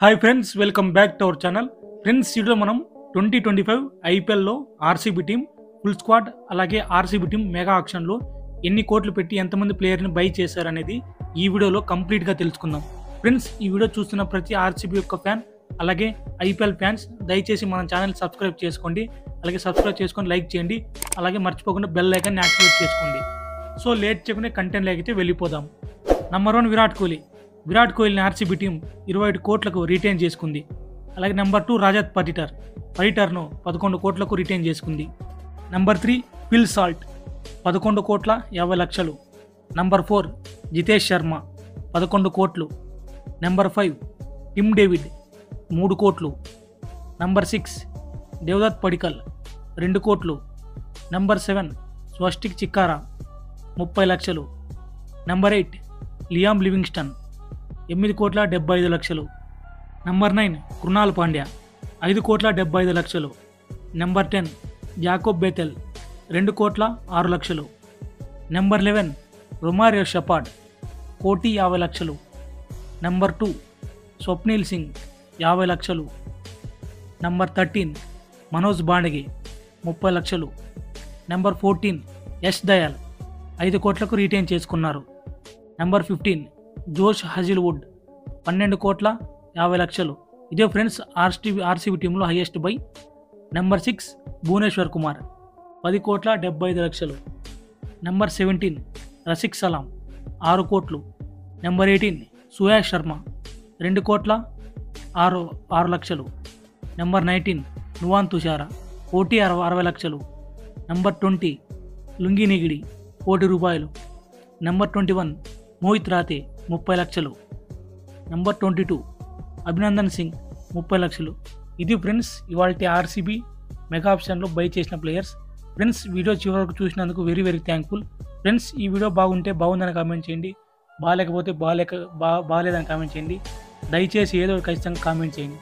Hi friends, welcome back to our channel. Friends, ఈరోజు మనం 2025 ఐపీఎల్లో ఆర్సీబీ టీం ఫుల్ స్క్వాడ్ అలాగే ఆర్సీబీ టీం మెగా ఆక్షన్లో ఎన్ని కోట్లు పెట్టి ఎంతమంది ప్లేయర్ని బై చేశారనేది ఈ వీడియోలో కంప్లీట్గా తెలుసుకుందాం. ఫ్రెండ్స్, ఈ వీడియో చూస్తున్న ప్రతి ఆర్సీబీ యొక్క ఫ్యాన్ అలాగే ఐపీఎల్ ఫ్యాన్స్ దయచేసి మన ఛానల్ సబ్స్క్రైబ్ చేసుకోండి. అలాగే సబ్స్క్రైబ్ చేసుకొని లైక్ చేయండి. అలాగే మర్చిపోకుండా బెల్ ఐకాన్ని యాక్టివేట్ చేసుకోండి. సో లేట్ చేయకుండా కంటెంట్ అయితే వెళ్ళిపోదాం. నంబర్ 1 విరాట్ కోహ్లీని ఆర్సీబీ టీం 21 కోట్లకు రిటైన్ చేసుకుంది. అలాగే నెంబర్ 2 రజత్ పడిటర్ను 11 కోట్లకు రిటైన్ చేసుకుంది. నెంబర్ 3 ఫిల్ సాల్ట్ 11 కోట్ల 50 లక్షలు. నెంబర్ 4 జితేష్ శర్మ 11 కోట్లు. నెంబర్ 5 టిమ్ డేవిడ్ 3 కోట్లు. నెంబర్ 6 దేవదత్ పడికల్ 2 కోట్లు. నెంబర్ 7 స్వస్టిక్ చిక్కారా 30 లక్షలు. నెంబర్ 8 లియామ్ లివింగ్స్టన్ 8 కోట్ల 75 లక్షలు. నెంబర్ 9 కృణాల్ పాండ్యా 5 కోట్ల 75 లక్షలు. నెంబర్ 10 జాకోబ్ బెథెల్ 2 కోట్ల 6 లక్షలు. నెంబర్ 11 రొమారియో షెపార్డ్ 1,50 లక్షలు. నెంబర్ 2 స్వప్నిల్ సింగ్ 50 లక్షలు. నెంబర్ 13 మనోజ్ బాండగే 30 లక్షలు. నెంబర్ 14 యష్ దయాల్ 5 కోట్లకు రిటైన్ చేసుకున్నారు. నెంబర్ 15 జోష్ హజిల్వుడ్ 12 కోట్ల 50 లక్షలు. ఇదే ఫ్రెండ్స్ ఆర్సీబీ టీంలో highest buy. Number 6 Bhuvneshwar Kumar 10 కోట్ల 75 లక్షలు. నెంబర్ 17 రసిక్ సలాం 6 కోట్లు. నెంబర్ 18 సుయాష్ శర్మ 2 కోట్ల 6 లక్షలు. నెంబర్ 19 నువాన్ తుషారా 60 లక్షలు. నెంబర్ 20 లుంగి నిగిడి 1 రూపాయలు. నెంబర్ 21 మోహిత్ రాతే 30 లక్షలు. నెంబర్ 22 అభినందన్ సింగ్ 30 లక్షలు. ఇది ఫ్రెండ్స్ ఇవాల్టి ఆర్సీబీ మెగా ఆప్షన్లో బై చేసిన ప్లేయర్స్. ఫ్రెండ్స్, వీడియో చివరకు చూసినందుకు వెరీ వెరీ థ్యాంక్ఫుల్. ఫ్రెండ్స్, ఈ వీడియో బాగుంటే బాగుందని కామెంట్ చేయండి, బాగాలేకపోతే బాగాలేదని కామెంట్ చేయండి. దయచేసి ఏదో ఖచ్చితంగా కామెంట్ చేయండి.